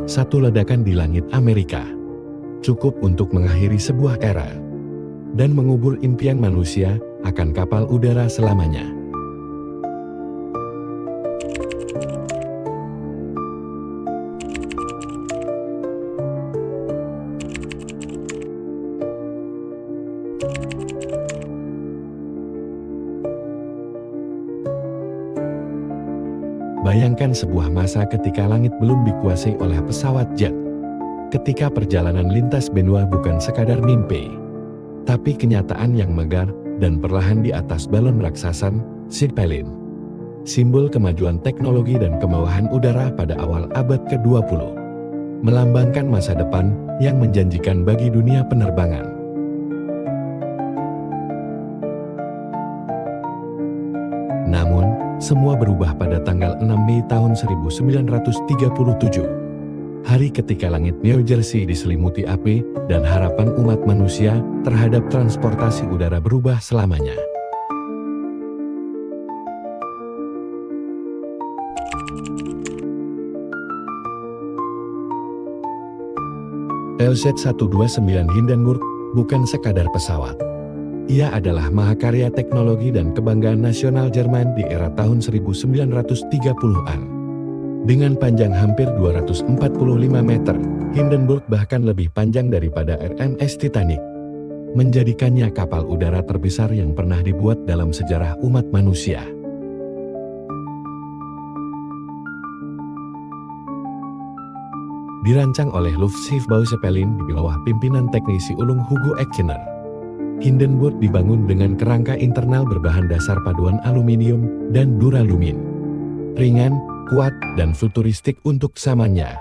Satu ledakan di langit Amerika cukup untuk mengakhiri sebuah era dan mengubur impian manusia akan kapal udara selamanya. Bayangkan sebuah masa ketika langit belum dikuasai oleh pesawat jet. Ketika perjalanan lintas benua bukan sekadar mimpi, tapi kenyataan yang megar dan perlahan di atas balon raksasa Zeppelin. Simbol kemajuan teknologi dan kemewahan udara pada awal abad ke-20. Melambangkan masa depan yang menjanjikan bagi dunia penerbangan. Namun, semua berubah pada tanggal 6 Mei tahun 1937. Hari ketika langit New Jersey diselimuti api dan harapan umat manusia terhadap transportasi udara berubah selamanya. LZ-129 Hindenburg bukan sekadar pesawat. Ia adalah mahakarya teknologi dan kebanggaan nasional Jerman di era tahun 1930-an. Dengan panjang hampir 245 meter, Hindenburg bahkan lebih panjang daripada RMS Titanic. Menjadikannya kapal udara terbesar yang pernah dibuat dalam sejarah umat manusia. Dirancang oleh Luftschiffe Zeppelin di bawah pimpinan teknisi ulung Hugo Eckner. Hindenburg dibangun dengan kerangka internal berbahan dasar paduan aluminium dan duralumin. Ringan, kuat, dan futuristik untuk zamannya.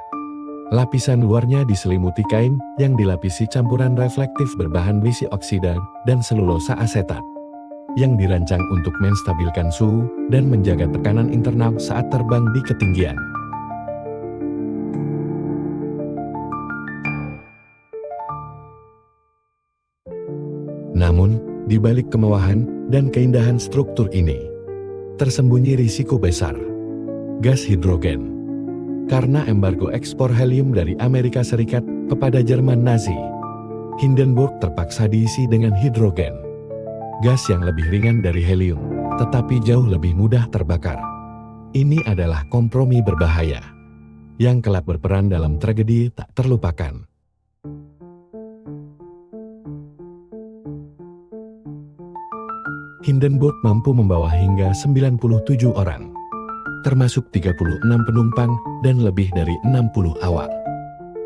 Lapisan luarnya diselimuti kain yang dilapisi campuran reflektif berbahan besi oksida dan selulosa asetat. Yang dirancang untuk menstabilkan suhu dan menjaga tekanan internal saat terbang di ketinggian. Namun, di balik kemewahan dan keindahan struktur ini, tersembunyi risiko besar. Gas hidrogen. Karena embargo ekspor helium dari Amerika Serikat kepada Jerman Nazi, Hindenburg terpaksa diisi dengan hidrogen. Gas yang lebih ringan dari helium, tetapi jauh lebih mudah terbakar. Ini adalah kompromi berbahaya, yang kelak berperan dalam tragedi tak terlupakan. Hindenburg mampu membawa hingga 97 orang, termasuk 36 penumpang dan lebih dari 60 awak.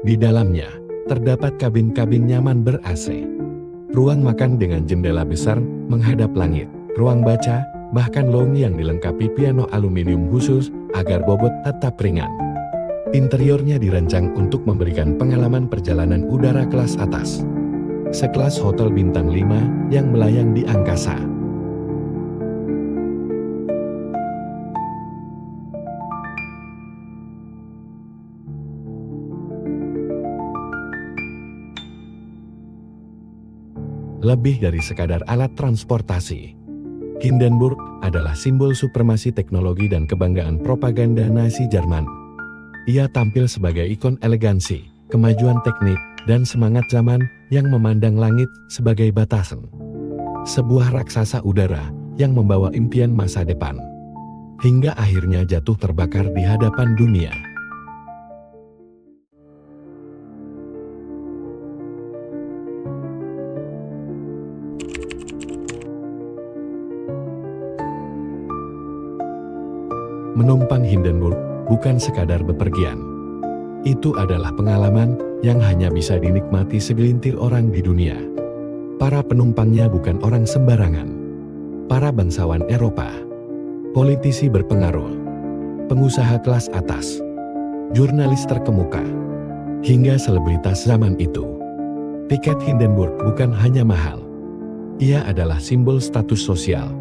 Di dalamnya, terdapat kabin-kabin nyaman ber-AC, ruang makan dengan jendela besar menghadap langit, ruang baca, bahkan lounge yang dilengkapi piano aluminium khusus agar bobot tetap ringan. Interiornya dirancang untuk memberikan pengalaman perjalanan udara kelas atas, sekelas hotel bintang 5 yang melayang di angkasa. Lebih dari sekadar alat transportasi, Hindenburg adalah simbol supremasi teknologi dan kebanggaan propaganda Nazi Jerman. Ia tampil sebagai ikon elegansi, kemajuan teknik, dan semangat zaman yang memandang langit sebagai batasan. Sebuah raksasa udara yang membawa impian masa depan, hingga akhirnya jatuh terbakar di hadapan dunia. Menumpang Hindenburg bukan sekadar bepergian. Itu adalah pengalaman yang hanya bisa dinikmati segelintir orang di dunia. Para penumpangnya bukan orang sembarangan. Para bangsawan Eropa, politisi berpengaruh, pengusaha kelas atas, jurnalis terkemuka, hingga selebritas zaman itu. Tiket Hindenburg bukan hanya mahal. Ia adalah simbol status sosial.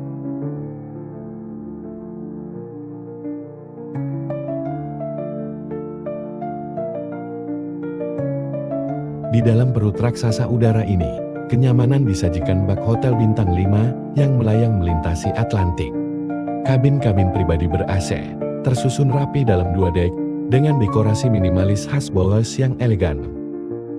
Di dalam perut raksasa udara ini, kenyamanan disajikan bak hotel bintang 5 yang melayang melintasi Atlantik. Kabin-kabin pribadi ber-AC, tersusun rapi dalam 2 dek, dengan dekorasi minimalis khas Bauhaus yang elegan.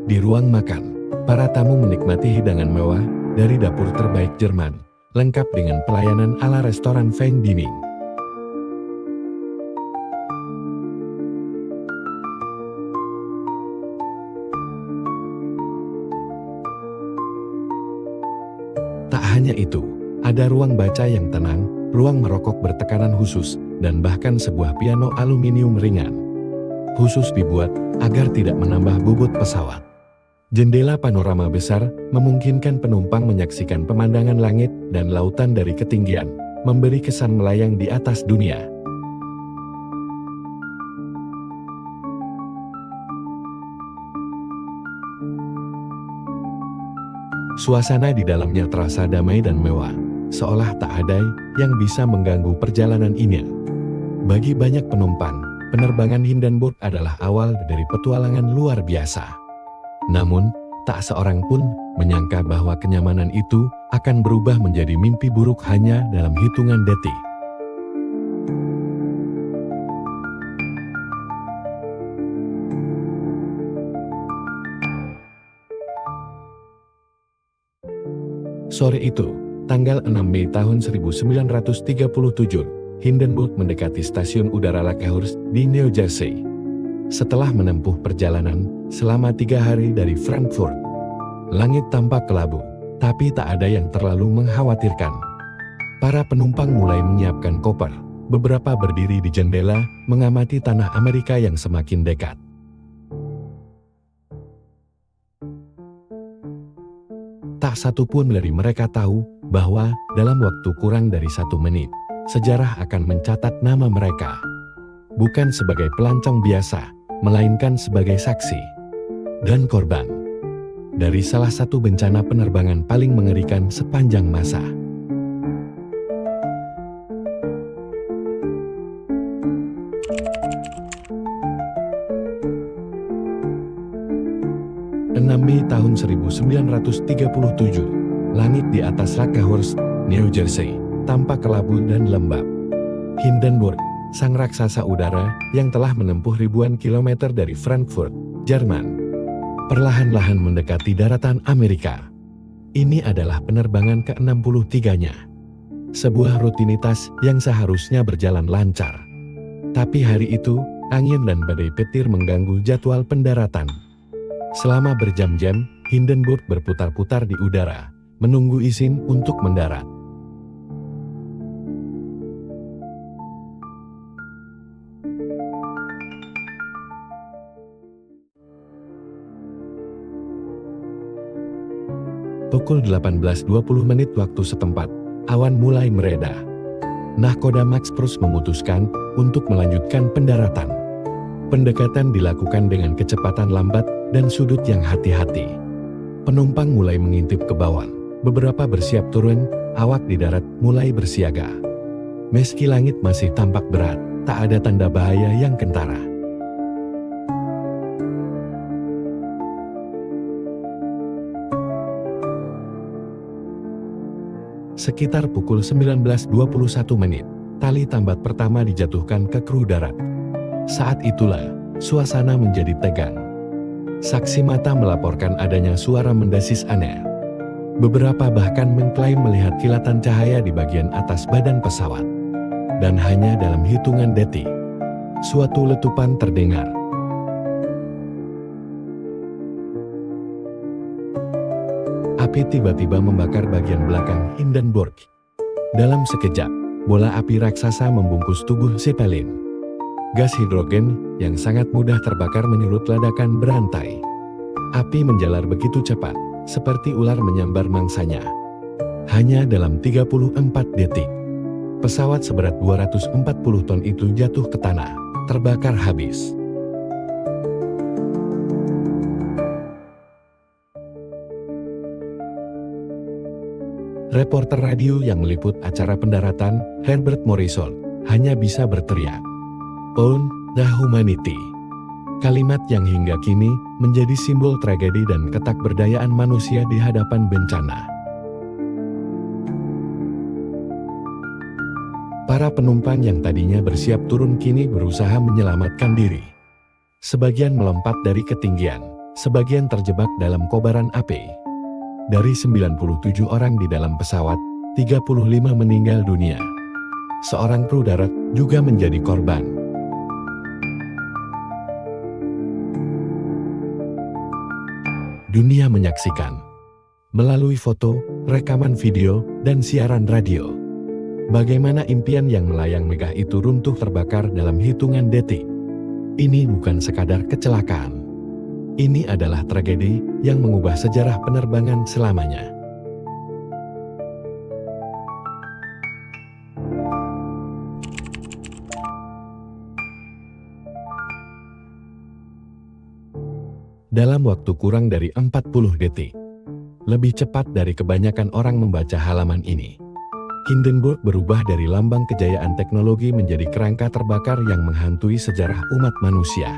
Di ruang makan, para tamu menikmati hidangan mewah dari dapur terbaik Jerman, lengkap dengan pelayanan ala restoran fine dining. Tak hanya itu, ada ruang baca yang tenang, ruang merokok bertekanan khusus, dan bahkan sebuah piano aluminium ringan. Khusus dibuat agar tidak menambah bobot pesawat. Jendela panorama besar memungkinkan penumpang menyaksikan pemandangan langit dan lautan dari ketinggian, memberi kesan melayang di atas dunia. Suasana di dalamnya terasa damai dan mewah, seolah tak ada yang bisa mengganggu perjalanan ini. Bagi banyak penumpang, penerbangan Hindenburg adalah awal dari petualangan luar biasa. Namun, tak seorang pun menyangka bahwa kenyamanan itu akan berubah menjadi mimpi buruk hanya dalam hitungan detik. Sore itu, tanggal 6 Mei tahun 1937, Hindenburg mendekati stasiun udara Lakehurst di New Jersey. Setelah menempuh perjalanan selama 3 hari dari Frankfurt, langit tampak kelabu, tapi tak ada yang terlalu mengkhawatirkan. Para penumpang mulai menyiapkan koper, beberapa berdiri di jendela mengamati tanah Amerika yang semakin dekat. Tak satu pun dari mereka tahu bahwa dalam waktu kurang dari 1 menit, sejarah akan mencatat nama mereka. Bukan sebagai pelancong biasa, melainkan sebagai saksi dan korban dari salah satu bencana penerbangan paling mengerikan sepanjang masa. Mei tahun 1937, langit di atas Lakehurst, New Jersey, tampak kelabu dan lembab. Hindenburg, sang raksasa udara yang telah menempuh ribuan kilometer dari Frankfurt, Jerman, perlahan-lahan mendekati daratan Amerika. Ini adalah penerbangan ke-63-nya. Sebuah rutinitas yang seharusnya berjalan lancar. Tapi hari itu, angin dan badai petir mengganggu jadwal pendaratan. Selama berjam-jam, Hindenburg berputar-putar di udara, menunggu izin untuk mendarat. Pukul 18.20 waktu setempat, awan mulai mereda. Nahkoda Max Pruss memutuskan untuk melanjutkan pendaratan. Pendekatan dilakukan dengan kecepatan lambat dan sudut yang hati-hati. Penumpang mulai mengintip ke bawah, beberapa bersiap turun, awak di darat mulai bersiaga. Meski langit masih tampak berat, tak ada tanda bahaya yang kentara. Sekitar pukul 19.21, tali tambat pertama dijatuhkan ke kru darat. Saat itulah, suasana menjadi tegang. Saksi mata melaporkan adanya suara mendesis aneh. Beberapa bahkan mengklaim melihat kilatan cahaya di bagian atas badan pesawat. Dan hanya dalam hitungan detik, suatu letupan terdengar. Api tiba-tiba membakar bagian belakang Hindenburg. Dalam sekejap, bola api raksasa membungkus tubuh Zeppelin. Gas hidrogen yang sangat mudah terbakar menyulut ledakan berantai. Api menjalar begitu cepat, seperti ular menyambar mangsanya. Hanya dalam 34 detik, pesawat seberat 240 ton itu jatuh ke tanah, terbakar habis. Reporter radio yang meliput acara pendaratan, Herbert Morrison, hanya bisa berteriak, "On the humanity." Kalimat yang hingga kini menjadi simbol tragedi dan ketakberdayaan manusia di hadapan bencana. Para penumpang yang tadinya bersiap turun kini berusaha menyelamatkan diri. Sebagian melompat dari ketinggian, sebagian terjebak dalam kobaran api. Dari 97 orang di dalam pesawat, 35 meninggal dunia. Seorang kru darat juga menjadi korban. Dunia menyaksikan melalui foto, rekaman video, dan siaran radio. Bagaimana impian yang melayang megah itu runtuh terbakar dalam hitungan detik. Ini bukan sekadar kecelakaan. Ini adalah tragedi yang mengubah sejarah penerbangan selamanya. Dalam waktu kurang dari 40 detik. Lebih cepat dari kebanyakan orang membaca halaman ini. Hindenburg berubah dari lambang kejayaan teknologi menjadi kerangka terbakar yang menghantui sejarah umat manusia.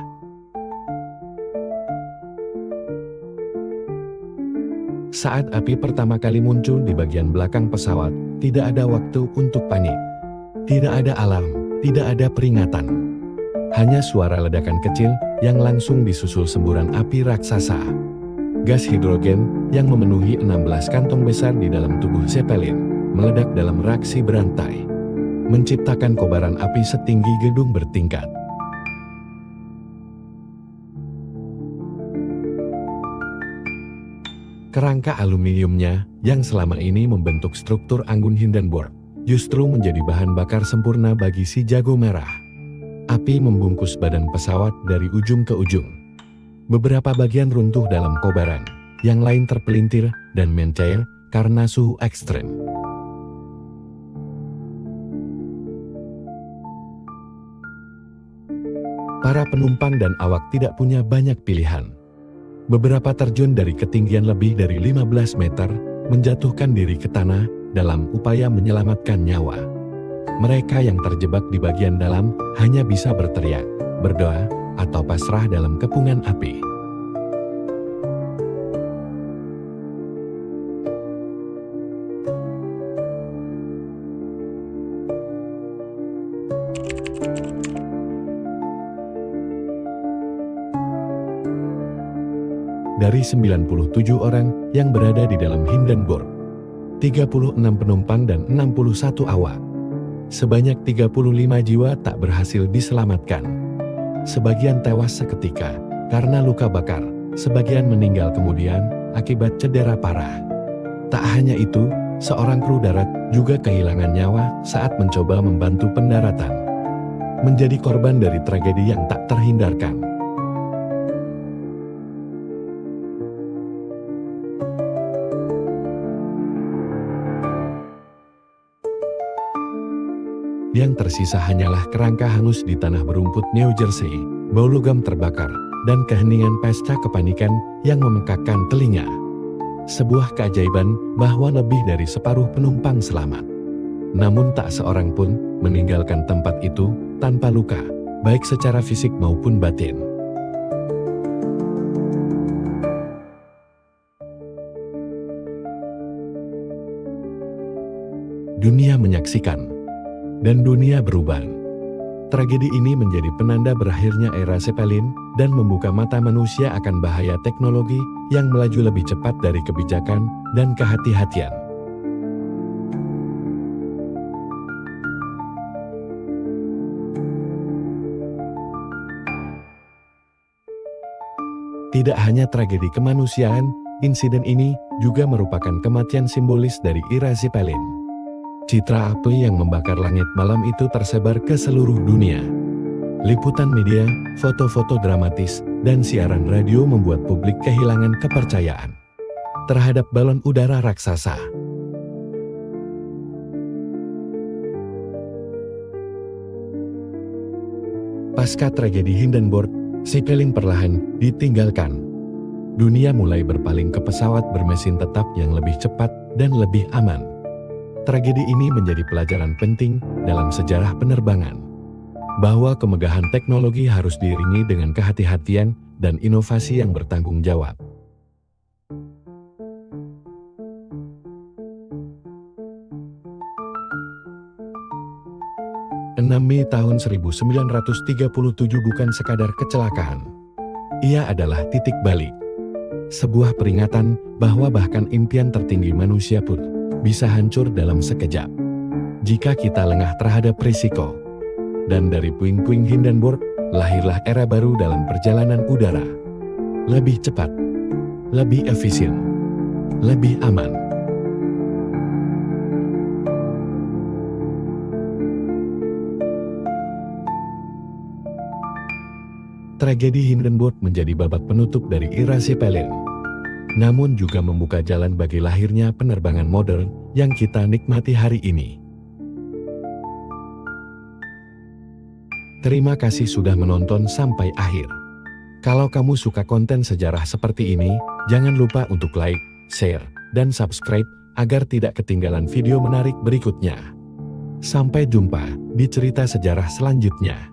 Saat api pertama kali muncul di bagian belakang pesawat, tidak ada waktu untuk panik. Tidak ada alarm, tidak ada peringatan. Hanya suara ledakan kecil yang langsung disusul semburan api raksasa. Gas hidrogen yang memenuhi 16 kantong besar di dalam tubuh Zeppelin meledak dalam reaksi berantai, menciptakan kobaran api setinggi gedung bertingkat. Kerangka aluminiumnya yang selama ini membentuk struktur anggun Hindenburg justru menjadi bahan bakar sempurna bagi si jago merah. Api membungkus badan pesawat dari ujung ke ujung. Beberapa bagian runtuh dalam kobaran, yang lain terpelintir dan mencair karena suhu ekstrem. Para penumpang dan awak tidak punya banyak pilihan. Beberapa terjun dari ketinggian lebih dari 15 meter, menjatuhkan diri ke tanah dalam upaya menyelamatkan nyawa. Mereka yang terjebak di bagian dalam hanya bisa berteriak, berdoa, atau pasrah dalam kepungan api. Dari 97 orang yang berada di dalam Hindenburg, 36 penumpang dan 61 awak. Sebanyak 35 jiwa tak berhasil diselamatkan. Sebagian tewas seketika karena luka bakar, sebagian meninggal kemudian akibat cedera parah. Tak hanya itu, seorang kru darat juga kehilangan nyawa saat mencoba membantu pendaratan. Menjadi korban dari tragedi yang tak terhindarkan. Yang tersisa hanyalah kerangka hangus di tanah berumput New Jersey, bau logam terbakar, dan keheningan pasca kepanikan yang memekakkan telinga. Sebuah keajaiban bahwa lebih dari separuh penumpang selamat. Namun tak seorang pun meninggalkan tempat itu tanpa luka, baik secara fisik maupun batin. Dunia menyaksikan. Dan dunia berubah. Tragedi ini menjadi penanda berakhirnya era Zeppelin dan membuka mata manusia akan bahaya teknologi yang melaju lebih cepat dari kebijakan dan kehati-hatian. Tidak hanya tragedi kemanusiaan, insiden ini juga merupakan kematian simbolis dari era Zeppelin. Citra api yang membakar langit malam itu tersebar ke seluruh dunia. Liputan media, foto-foto dramatis, dan siaran radio membuat publik kehilangan kepercayaan terhadap balon udara raksasa. Pasca tragedi Hindenburg, Zeppelin perlahan ditinggalkan. Dunia mulai berpaling ke pesawat bermesin tetap yang lebih cepat dan lebih aman. Tragedi ini menjadi pelajaran penting dalam sejarah penerbangan, bahwa kemegahan teknologi harus diiringi dengan kehati-hatian dan inovasi yang bertanggung jawab. Mei tahun 1937 bukan sekadar kecelakaan. Ia adalah titik balik. Sebuah peringatan bahwa bahkan impian tertinggi manusia pun bisa hancur dalam sekejap jika kita lengah terhadap risiko. Dan dari puing-puing Hindenburg, lahirlah era baru dalam perjalanan udara. Lebih cepat, lebih efisien, lebih aman. Tragedi Hindenburg menjadi babak penutup dari era Zeppelin, namun juga membuka jalan bagi lahirnya penerbangan modern yang kita nikmati hari ini. Terima kasih sudah menonton sampai akhir. Kalau kamu suka konten sejarah seperti ini, jangan lupa untuk like, share, dan subscribe agar tidak ketinggalan video menarik berikutnya. Sampai jumpa di cerita sejarah selanjutnya.